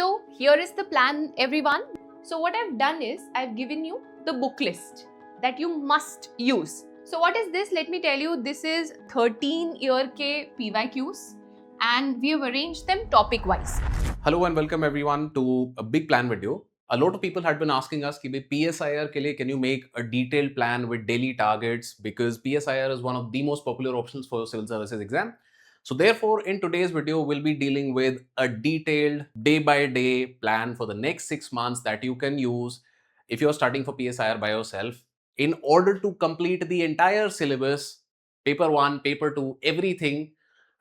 So here is the plan, everyone. So what I've done is I've given you the book list that you must use. So what is this? Let me tell you, this is 13 year K PYQs and we have arranged them topic wise. Hello and welcome everyone to a big plan video. A lot of people had been asking us कि भाई PSIR के लिए can you make a detailed plan with daily targets, because PSIR is one of the most popular options for civil services exam. So therefore in today's video we'll be dealing with a detailed day by day plan for the next 6 months that you can use if you're studying for PSIR by yourself in order to complete the entire syllabus, paper 1, paper 2, everything,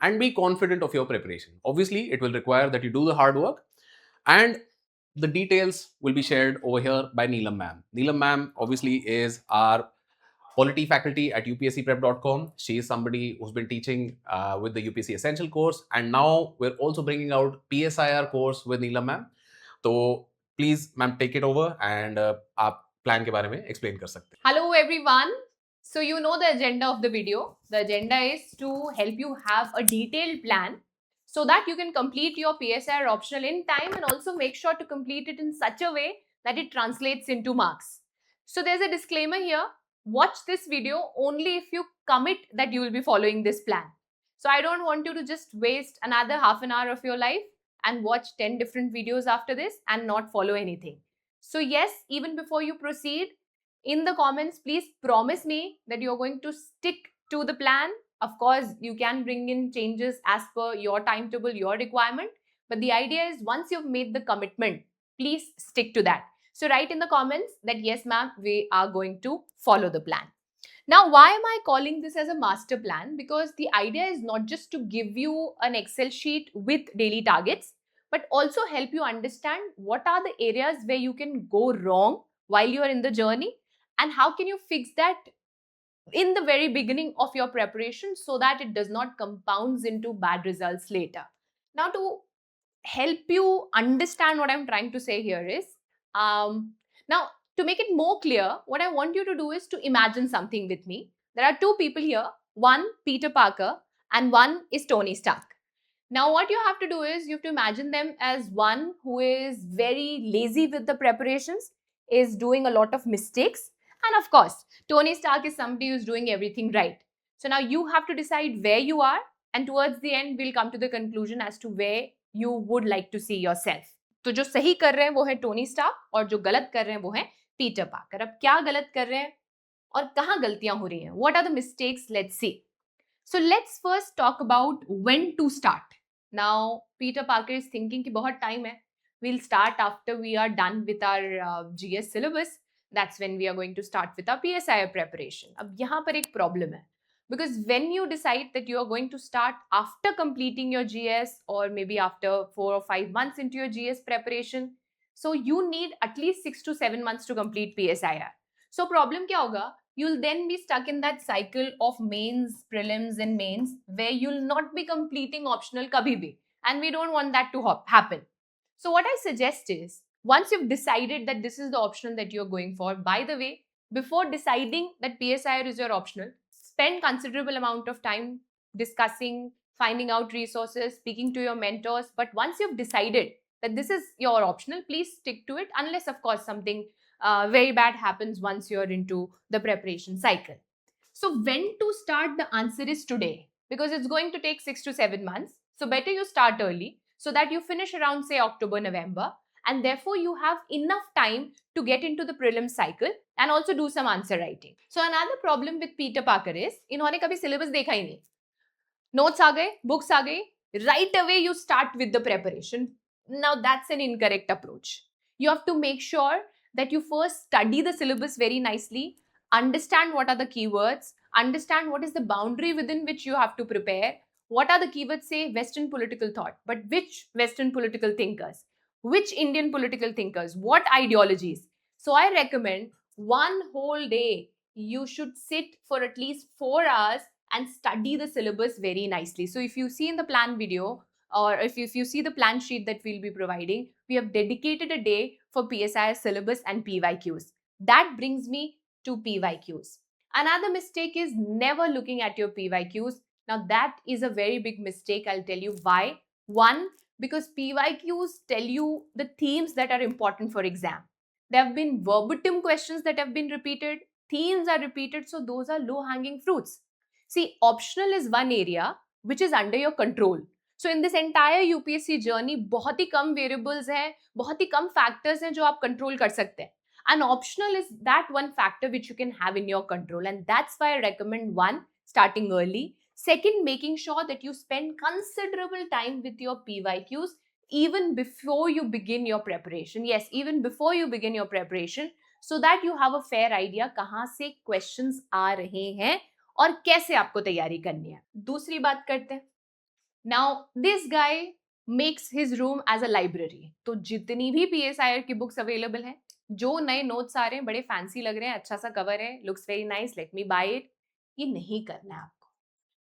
and be confident of your preparation. Obviously, it will require that you do the hard work, and the details will be shared over here by Neelam ma'am. Neelam ma'am obviously is our polity faculty at upscprep.com. She is somebody who's been teaching with the UPSC Essential course, and now we're also bringing out PSIR course with Neelam ma'am. So please, ma'am, take it over and आप plan के बारे में explain कर सकते हैं. Hello everyone. So you know the agenda of the video. The agenda is to help you have a detailed plan so that you can complete your PSIR optional in time and also make sure to complete it in such a way that it translates into marks. So there's a disclaimer here. Watch this video only if you commit that you will be following this plan. So I don't want you to just waste another half an hour of your life and watch 10 different videos after this and not follow anything. So yes, even before you proceed, in the comments, please promise me that you're going to stick to the plan. Of course, you can bring in changes as per your timetable, your requirement. But the idea is once you've made the commitment, please stick to that. So write in the comments that yes, ma'am, we are going to follow the plan. Now, why am I calling this as a master plan? Because the idea is not just to give you an Excel sheet with daily targets, but also help you understand what are the areas where you can go wrong while you are in the journey and how can you fix that in the very beginning of your preparation so that it does not compounds into bad results later. Now, to help you understand what I'm trying to say here is, now to make it more clear, what I want you to do is to imagine something with me. There are two people here, one Peter Parker and one is Tony Stark. Now what you have to do is you have to imagine them as one who is very lazy with the preparations, is doing a lot of mistakes, and of course Tony Stark is somebody who's doing everything right. So now you have to decide where you are, and towards the end we'll come to the conclusion as to where you would like to see yourself. तो जो सही कर रहे हैं वो है Tony Stark और जो गलत कर रहे हैं वो है पीटर पार्कर. अब क्या गलत कर रहे हैं और कहाँ गलतियां हो रही हैं? What are the mistakes? Let's see. So let's first talk about when to start. Now Peter Parker is thinking कि बहुत time है. We'll start after we are done with our GS syllabus. That's when we are going to start with our PSIR preparation. अब यहाँ पर एक problem है. Because when you decide that you are going to start after completing your GS or maybe after 4 or 5 months into your GS preparation, so you need at least 6 to 7 months to complete PSIR. So problem क्या होगा? You'll then be stuck in that cycle of mains, prelims and mains where you'll not be completing optional kabhi bhi. And we don't want that to happen. So what I suggest is, once you've decided that this is the optional that you're going for, by the way, before deciding that PSIR is your optional, spend considerable amount of time discussing, finding out resources, speaking to your mentors. But once you've decided that this is your optional, please stick to it, unless of course something very bad happens once you're into the preparation cycle. So when to start? The answer is today, because it's going to take 6 to 7 months. So better you start early so that you finish around say October, November, and therefore you have enough time to get into the prelim cycle and also do some answer writing. So another problem with Peter Parker is इन्होंने कभी syllabus देखा ही नहीं. Notes आ गए, books आ गई, right away you start with the preparation. Now that's an incorrect approach. You have to make sure that you first study the syllabus very nicely, understand what are the keywords, understand what is the boundary within which you have to prepare, what are the keywords, say Western political thought, but which Western political thinkers, which Indian political thinkers, what ideologies. So I recommend one whole day you should sit for at least 4 hours and study the syllabus very nicely. So if you see in the plan video, or if you see the plan sheet that we'll be providing, we have dedicated a day for PSIR syllabus and PYQs. That brings me to PYQs. Another mistake is never looking at your PYQs. Now that is a very big mistake. I'll tell you why. One, because PYQs tell you the themes that are important for exam. There have been verbatim questions that have been repeated, themes are repeated, so those are low hanging fruits. See, optional is one area which is under your control. So in this entire UPSC journey, बहुत ही कम variables हैं, बहुत ही कम factors हैं जो आप control कर सकते हैं. And optional is that one factor which you can have in your control, and that's why I recommend one, starting early. Second, making sure that you spend considerable time with your PYQs even before you begin your preparation. Yes, even before you begin your preparation, so that you have a fair idea कहाँ से questions आ रहे हैं और कैसे आपको तैयारी करनी है. दूसरी बात करते हैं. Now, this guy makes his room as a library. तो जितनी भी PSIR की books available हैं, जो नए notes आ रहे हैं, बड़े fancy लग रहे हैं, अच्छा सा cover है, looks very nice, let me buy it. ये नहीं करना है आपको.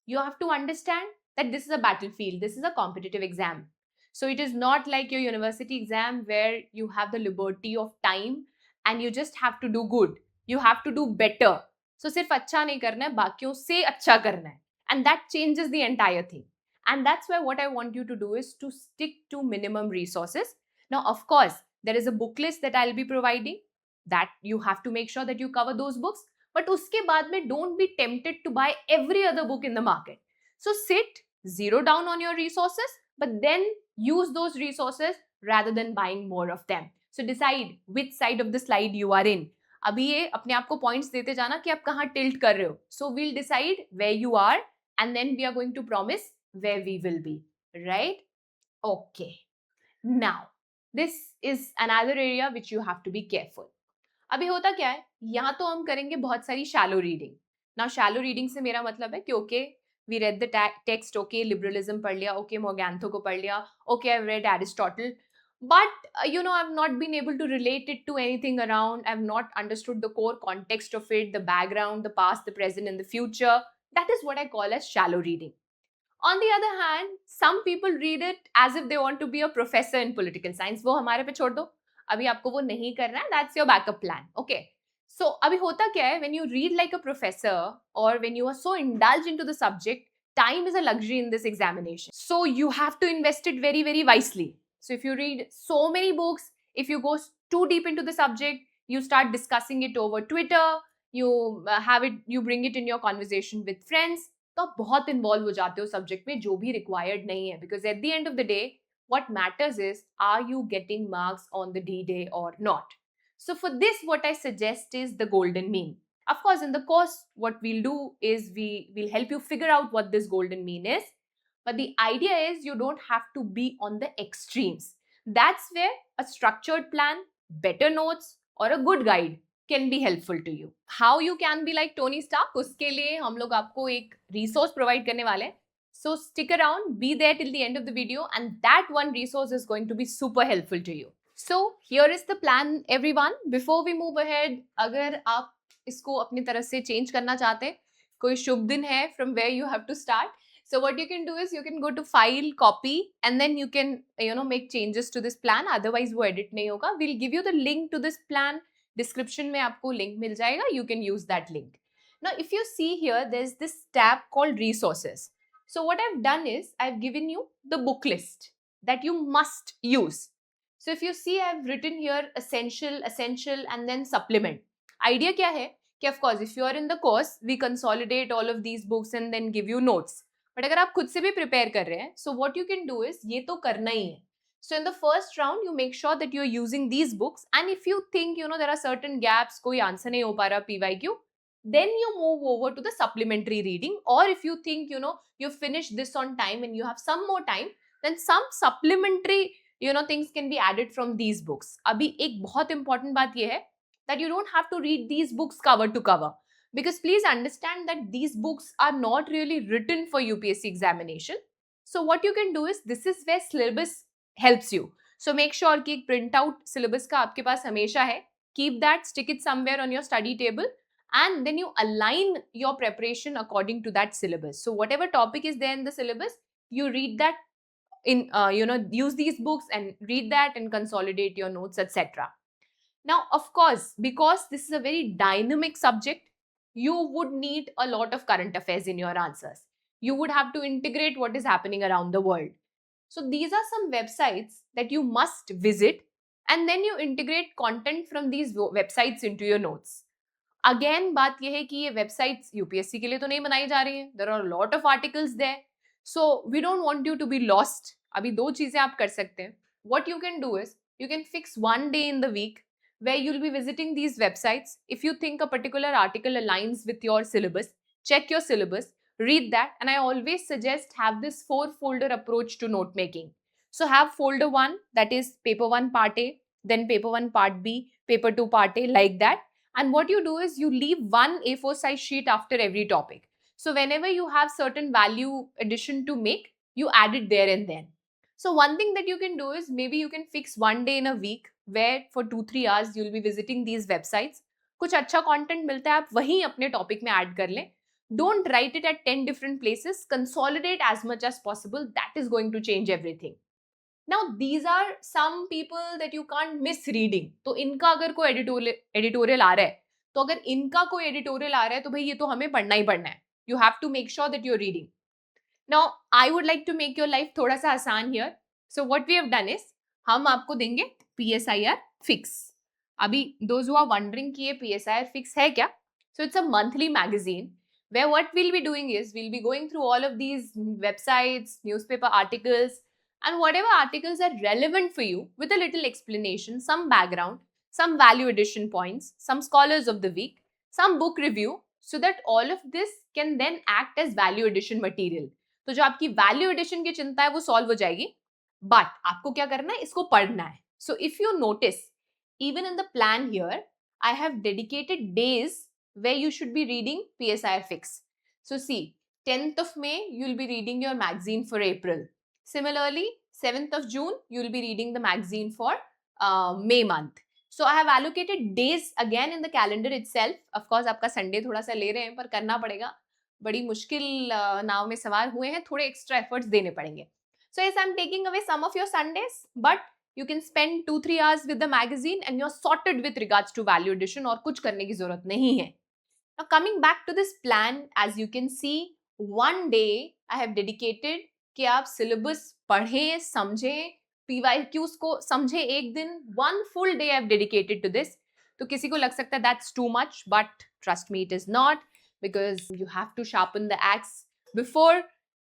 You have to understand that this is a battlefield, this is a competitive exam. So it is not like your university exam where you have the liberty of time and you just have to do good. You have to do better. So सिर्फ अच्छा नहीं करना है, बाकियों से अच्छा करना है. And that changes the entire thing. And that's why what I want you to do is to stick to minimum resources. Now, of course, there is a book list that I'll be providing that you have to make sure that you cover those books. But उसके बाद में don't be tempted to buy every other book in the market. So sit, zero down on your resources, but then use those resources rather than buying more of them. So decide which side of the slide you are in. अभी ये अपने आप को points देते जाना कि आप कहाँ tilt कर रहे हो. So we'll decide where you are and then we are going to promise where we will be. Right? Okay. Now, this is another area which you have to be careful. अभी होता क्या है, यहाँ तो हम करेंगे बहुत सारी शैलो रीडिंग. ना शैलो रीडिंग से मेरा मतलब है कि okay we read the text, okay liberalism पढ़ लिया, ओके मोगैंथो को पढ़ लिया, okay I read Aristotle, but I've not been able to relate it to anything around. I've not understood the core context of it, the background, the past, the present and the future. That is what I call as shallow reading. On the other hand, some people read it as if they want to be a professor in political science. वो हमारे पे छोड़ दो, अभी आपको वो नहीं करना है. That's your backup plan. Okay. So अभी होता क्या है, when you read like a professor or when you are so indulged into the subject, time is a luxury in this examination. So you have to invest it very, very wisely. So if you read so many books, if you go too deep into the subject, you start discussing it over Twitter, you bring it in your conversation with friends, तो आप बहुत involve हो जाते हो subject में जो भी required नहीं है. Because at the end of the day what matters is, are you getting marks on the D-Day or not? So for this, what I suggest is the golden mean. Of course, in the course, what we'll do is we'll help you figure out what this golden mean is. But the idea is you don't have to be on the extremes. That's where a structured plan, better notes, or a good guide can be helpful to you. How you can be like Tony Stark, उसके लिए हम लोग आपको एक resource provide करने वाले हैं. So stick around, be there till the end of the video, and that one resource is going to be super helpful to you. So here is the plan, everyone. Before we move ahead, अगर आप इसको अपनी तरफ से change करना चाहते हैं, कोई शुभ दिन है from where you have to start. So what you can do is you can go to file, copy, and then you can make changes to this plan. Otherwise वो edit नहीं होगा. We'll give you the link to this plan. Description में आपको link मिल जाएगा. You can use that link. Now if you see here, there's this tab called resources. So what I've done is I've given you the book list that you must use. So if you see, I've written here essential and then supplement. Idea क्या है कि of course if you are in the course, we consolidate all of these books and then give you notes. But अगर आप खुद से भी prepare कर रहे हैं, so what you can do is ये तो करना ही है. So in the first round, you make sure that you're using these books, and if you think there are certain gaps, कोई answer नहीं हो पा रहा PYQ, then you move over to the supplementary reading. Or if you think you finish this on time and you have some more time, then some supplementary things can be added from these books. Abhi ek bahut important baat ye hai that you don't have to read these books cover to cover, because please understand that these books are not really written for UPSC examination. So what you can do is, this is where syllabus helps you. So make sure कि एक printout syllabus का आपके पास हमेशा है. Keep that, stick it somewhere on your study table, and then you align your preparation according to that syllabus. So whatever topic is there in the syllabus, you read that in use these books and read that and consolidate your notes, etc. Now of course, because this is a very dynamic subject, you would need a lot of current affairs in your answers. You would have to integrate what is happening around the world. So these are some websites that you must visit, and then you integrate content from these websites into your notes. Again बात यह है कि ये websites UPSC के लिए तो नहीं बनाई जा रही हैं. There are lot of articles there, so we don't want you to be lost. अभी दो चीजें आप कर सकते हैं. What you can do is you can fix one day in the week where you'll be visiting these websites. If you think a particular article aligns with your syllabus, check your syllabus, read that, and I always suggest have this 4-folder approach to note making. So have folder 1, that is paper 1 part A, then paper 1 part B, paper 2 part A, like that. And what you do is you leave one A4 size sheet after every topic. So whenever you have certain value addition to make, you add it there and then. So one thing that you can do is maybe you can fix one day in a week where for 2-3 hours you'll be visiting these websites. कुछ अच्छा content मिलता है आप वहीं अपने topic में add कर लें. Don't write it at 10 different places. Consolidate as much as possible. That is going to change everything. Now these are some people that you can't miss reading. तो इनका अगर कोई editorial आ रहा है, तो अगर इनका कोई editorial आ रहा है तो भाई ये तो हमें पढ़ना ही पढ़ना है. You have to make sure that you're reading. Now, I would like to make your life थोड़ा सा आसान here. So what we have done is, हम आपको देंगे PSIR fix. अभी those who are wondering कि ये PSIR fix है क्या? So it's a monthly magazine where what we'll be doing is we'll be going through all of these websites, newspaper articles, and whatever articles are relevant for you with a little explanation, some background, some value addition points, some scholars of the week, some book review, so that all of this can then act as value addition material. तो जो आपकी value addition की चिंता है वो solve हो जाएगी. But आपको क्या करना है, इसको पढ़ना है. So if you notice even in the plan here I have dedicated days where you should be reading PSIR fix. So see, 10th of May you'll be reading your magazine for April. Similarly, 7th of June you'll be reading the magazine for May month. So I have allocated days again in the calendar itself. Of course आपका Sunday थोड़ा सा ले रहे हैं पर करना पड़ेगा. बड़ी मुश्किल नाव में सवार हुए हैं, थोड़े एक्स्ट्रा एफर्ट्स देने पड़ेंगे. So yes I am taking away some of your Sundays, but you can spend 2-3 hours with the magazine and you are sorted with regards to value addition, और कुछ करने की जरूरत नहीं है. Now coming back to this plan, as you can see, one day I have dedicated कि आप syllabus पढ़ें, समझें, PYQs को समझें. एक दिन, one full day I have dedicated to this. तो किसी को लग सकता है that's too much, but trust me, it is not. Because you have to sharpen the axe before,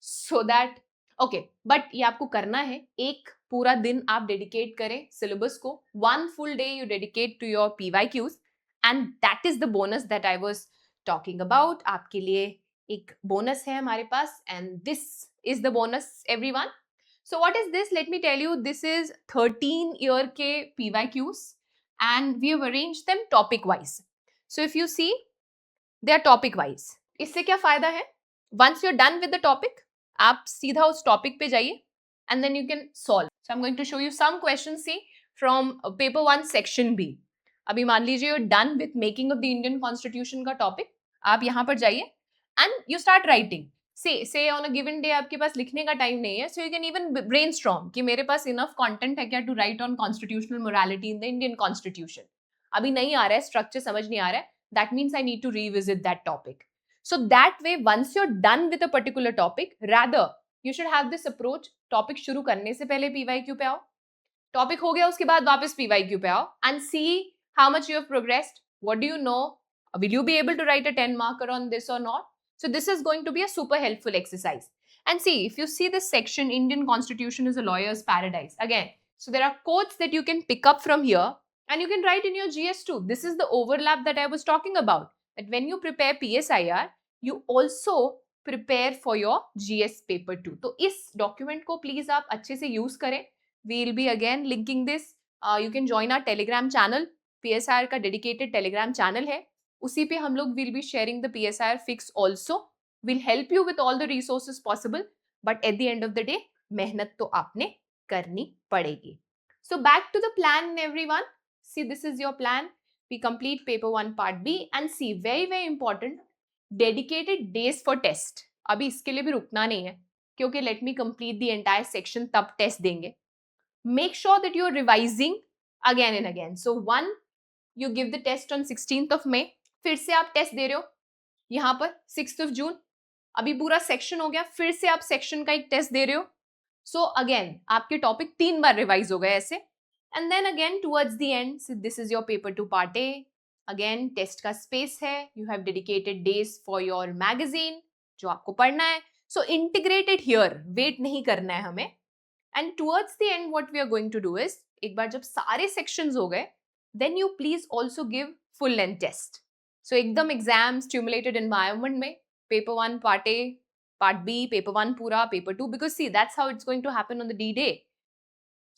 so that okay, but ये आपको करना है. एक पूरा दिन आप डेडिकेट करें सिलेबस को. One full day you dedicate to your PYQs, and that is the bonus that I was talking about. आपके लिए एक बोनस है हमारे पास, and this is the bonus, everyone. So what is this? Let me tell you, this is 13 year के PYQs, and we have arranged them topic wise. So if you see, they are topic wise. इससे क्या फायदा है? Once you're done with the topic, आप सीधा उस topic पे जाइए and then you can solve. So I'm going to show you some questions, see, from paper 1 section B. अभी मान लीजिए you're done with making of the Indian Constitution का topic. आप यहाँ पर जाइए and you start writing. Say on a given day आपके पास लिखने का टाइम नहीं है, so you can even brainstorm कि मेरे पास enough content है क्या to write on constitutional morality in the Indian Constitution. अभी नहीं आ रहा है, structure समझ नहीं आ रहा है. That means I need to revisit that topic. So that way, once you're done with a particular topic, rather you should have this approach. Topic शुरू करने से पहले PYQ पे आओ, topic हो गया उसके बाद वापस PYQ पे आओ, and see how much you have progressed. What do you know? Will you be able to write a 10 marker on this or not? So this is going to be a super helpful exercise. And see, if you see this section, Indian Constitution is a lawyer's paradise. Again, so there are quotes that you can pick up from here. And you can write in your GS too. This is the overlap that I was talking about. That when you prepare PSIR, you also prepare for your GS paper 2. तो इस document को please आप अच्छे से use करें. We'll be again linking this. You can join our Telegram channel. PSIR का dedicated Telegram channel है. उसी पे हम लोग will be sharing the PSIR fix also. We'll help you with all the resources possible. But at the end of the day, मेहनत तो आपने करनी पड़ेगी. So back to the plan, everyone. See, this is your plan. We complete paper 1 part B, and see, very important, dedicated days for test. अभी इसके लिए भी रुकना नहीं है, क्योंकि let me complete the entire section, तब test देंगे. Make sure that you are revising again and again. So one, you give the test on 16th of May. फिर से आप test दे रहे हो यहाँ पर 6th of June. अभी पूरा section हो गया, फिर से आप section का एक test दे रहे हो सो अगेन आपके टॉपिक 3 बार रिवाइज हो गए ऐसे. And then again towards the end, this is your paper two part A. Again test का स्पेस है, you have dedicated days for your magazine जो आपको पढ़ना है. सो इंटीग्रेटेड हियर, वेट नहीं करना है हमें. And towards the end what we are going to do is, एक बार जब सारे सेक्शंस हो गए, then you please also give full length test. So एकदम एग्जाम स्टिमुलेटेड एनवायरमेंट में paper 1 part A, part B, paper 1 pura, paper 2, because see, that's how it's going to happen on the D day.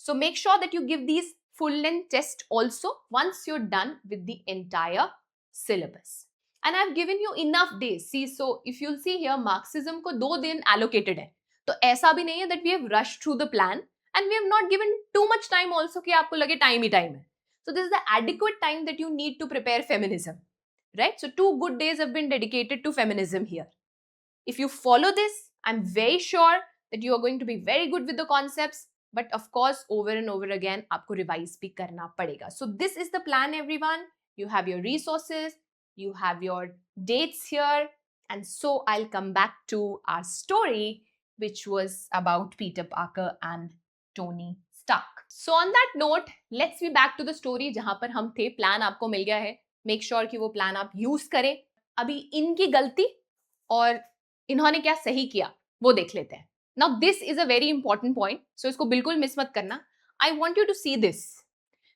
So make sure that you give these full length tests also once you're done with the entire syllabus. And I've given you enough days. See, so if you'll see here, Marxism को 2 दिन allocated है. तो ऐसा भी नहीं है that we have rushed through the plan and we have not given too much time also कि आपको लगे time ही time है. So this is the adequate time that you need to prepare feminism, right? So 2 good days have been dedicated to feminism here. If you follow this, I'm very sure that you are going to be very good with the concepts. But of course, over and over again, आपको revise भी करना पड़ेगा. So this is the plan, everyone. You have your resources, you have your dates here, and so I'll come back to our story, which was about Peter Parker and Tony Stark. So on that note, let's be back to the story जहाँ पर हम थे. Plan आपको मिल गया है. Make sure कि वो plan आप use करें. अभी इनकी गलती और इन्होंने क्या सही किया वो देख लेते हैं. Now this is a very important point, so इसको बिल्कुल मिस मत करना. I want you to see this.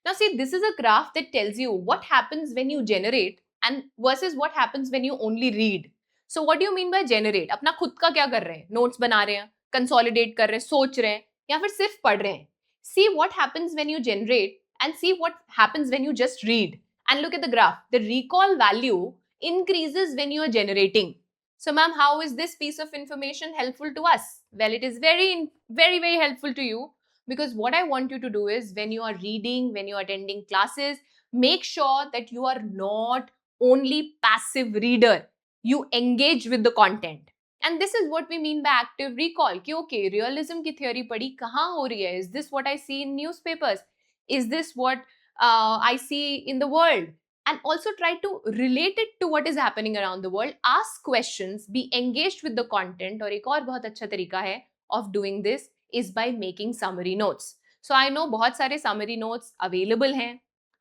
Now see, this is a graph that tells you what happens when you generate and versus what happens when you only read. So what do you mean by generate? अपना खुद का क्या कर रहे हैं? Notes बना रहे हैं, कंसोलिडेट कर रहे हैं, सोच रहे हैं, या फिर सिर्फ पढ़ रहे हैं? See what happens when you generate and see what happens when you just read. And look at the graph. The recall value increases when you are generating. So ma'am, how is this piece of information helpful to us? Well, it is very helpful to you, because what I want you to do is, when you are reading, when you are attending classes, make sure that you are not only passive reader. You engage with the content. And this is what we mean by active recall. कि okay, realism की theory पढ़ी कहाँ हो रही है? Is this what I see in newspapers? Is this what I see in the world? And also try to relate it to what is happening around the world. Ask questions, be engaged with the content. और एक और बहुत अच्छा तरीका है of doing this is by making summary notes. So I know बहुत सारे summary notes available हैं,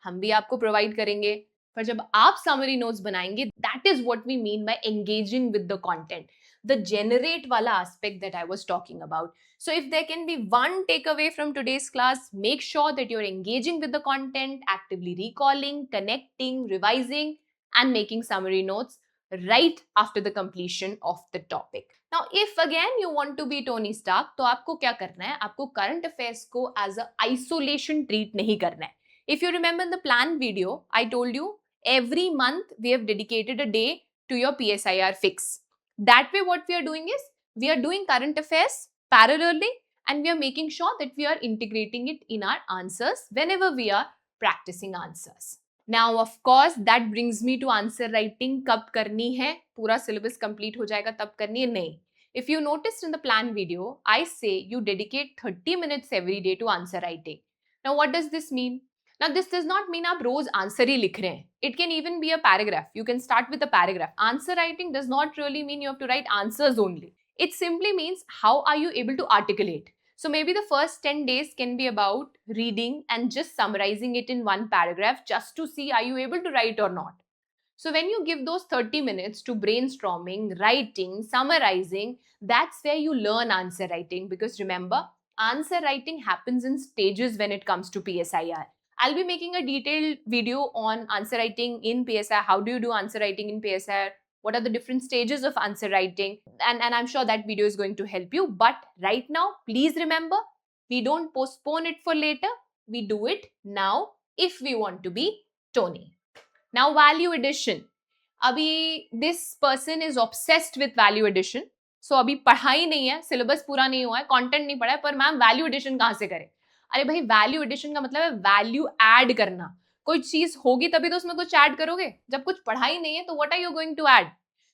हम भी आपको provide करेंगे. पर जब आप summary notes बनाएंगे, that is what we mean by engaging with the content. The generate वाला aspect that I was talking about. So if there can be one takeaway from today's class, make sure that you're engaging with the content, actively recalling, connecting, revising, and making summary notes right after the completion of the topic. Now, if again you want to be Tony Stark, तो आपको क्या करना है? आपको current affairs को as a isolation treat नहीं करना है. If you remember in the plan video, I told you every month we have dedicated a day to your PSIR fix. That way, what we are doing is, we are doing current affairs parallelly, and we are making sure that we are integrating it in our answers whenever we are practicing answers. Now, of course, that brings me to answer writing. कब करनी है? पूरा syllabus complete हो जाएगा तब करनी है? नहीं. If you noticed in the plan video, I say you dedicate 30 minutes every day to answer writing. Now, what does this mean? Now, this does not mean आप रोज आंसर ही लिख रहे हैं. It can even be a paragraph. You can start with a paragraph. Answer writing does not really mean you have to write answers only. It simply means how are you able to articulate. So maybe the first 10 days can be about reading and just summarizing it in one paragraph just to see are you able to write or not. So when you give those 30 minutes to brainstorming, writing, summarizing, that's where you learn answer writing. Because remember, answer writing happens in stages when it comes to PSIR. I'll be making a detailed video on answer writing in PSIR. How do you do answer writing in PSIR? What are the different stages of answer writing? And I'm sure that video is going to help you. But right now, please remember, we don't postpone it for later. We do it now if we want to be Tony. Now, value addition. अभी this person is obsessed with value addition. So अभी पढ़ाई नहीं है, syllabus पूरा नहीं हुआ है, content नहीं पढ़ा है, पर मैम value addition कहाँ से करें? अरे भाई, वैल्यू एडिशन का मतलब है वैल्यू ऐड करना. कोई चीज होगी तभी तो उसमें कुछ ऐड करोगे. जब कुछ पढ़ाई नहीं है तो what are you going to add?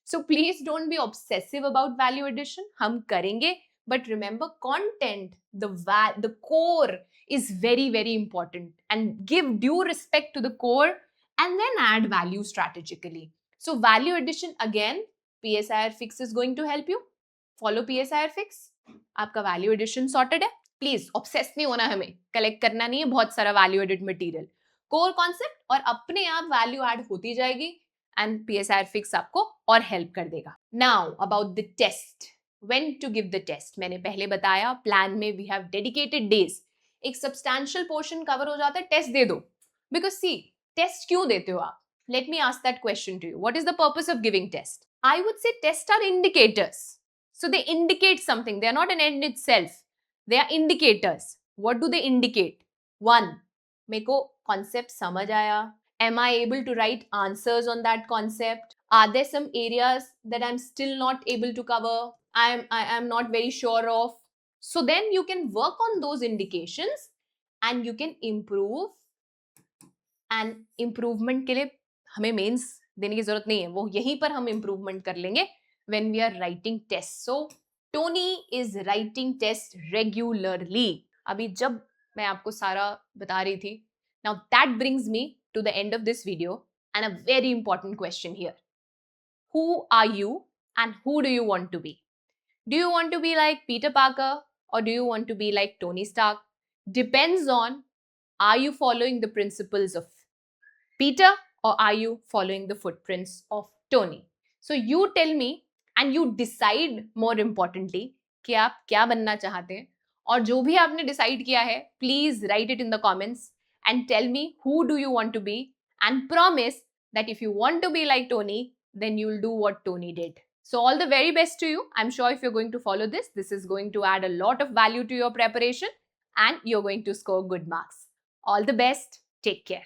So please don't be obsessive about value addition. हम करेंगे, but remember content, the core is very important, and give due respect to the core and then add value strategically. So value addition, again, PSIR fix is going to help you. Follow PSIR fix. आपका value addition sorted है. Please obsess नहीं होना, हमें collect करना नहीं है बहुत सारा value added material. Core concept और अपने आप वैल्यू ऐड होती जाएगी एंड पीएसआर फिक्स आपको और हेल्प कर देगा. Now about the test, when to give the test. मैंने पहले बताया प्लान में वी हैव डेडिकेटेड डेज. एक सब्सटैंशियल पोर्शन कवर हो जाता है, टेस्ट दे दो. बिकॉज सी, टेस्ट क्यों देते हो आप? Let me ask that question to you. What is the purpose of giving test? I would say tests are indicators. So they indicate something. They are not an end itself. They are indicators. What do they indicate? One, मेरे को concept समझ आया. Am I able to write answers on that concept? Are there some areas that I'm still not able to cover? I am not very sure of. So then you can work on those indications and you can improve. And improvement के लिए हमें mains देने की जरूरत नहीं है, वो यहीं पर हम इम्प्रूवमेंट कर लेंगे when we are writing test. So Tony is writing test regularly. अभी जब मैं आपको सारा बता रही थी, now that brings me to the end of this video and a very important question here. Who are you and who do you want to be? Do you want to be like Peter Parker or do you want to be like Tony Stark? Depends on, are you following the principles of Peter or are you following the footprints of Tony? So you tell me and you decide, more importantly, कि आप क्या बनना चाहते हैं. और जो भी आपने डिसाइड किया है, please write it in the comments and tell me who do you want to be and promise that if you want to be like Tony, then you'll do what Tony did. So all the very best to you. I'm sure if you're going to follow this, this is going to add a lot of value to your preparation and you're going to score good marks. All the best. Take care.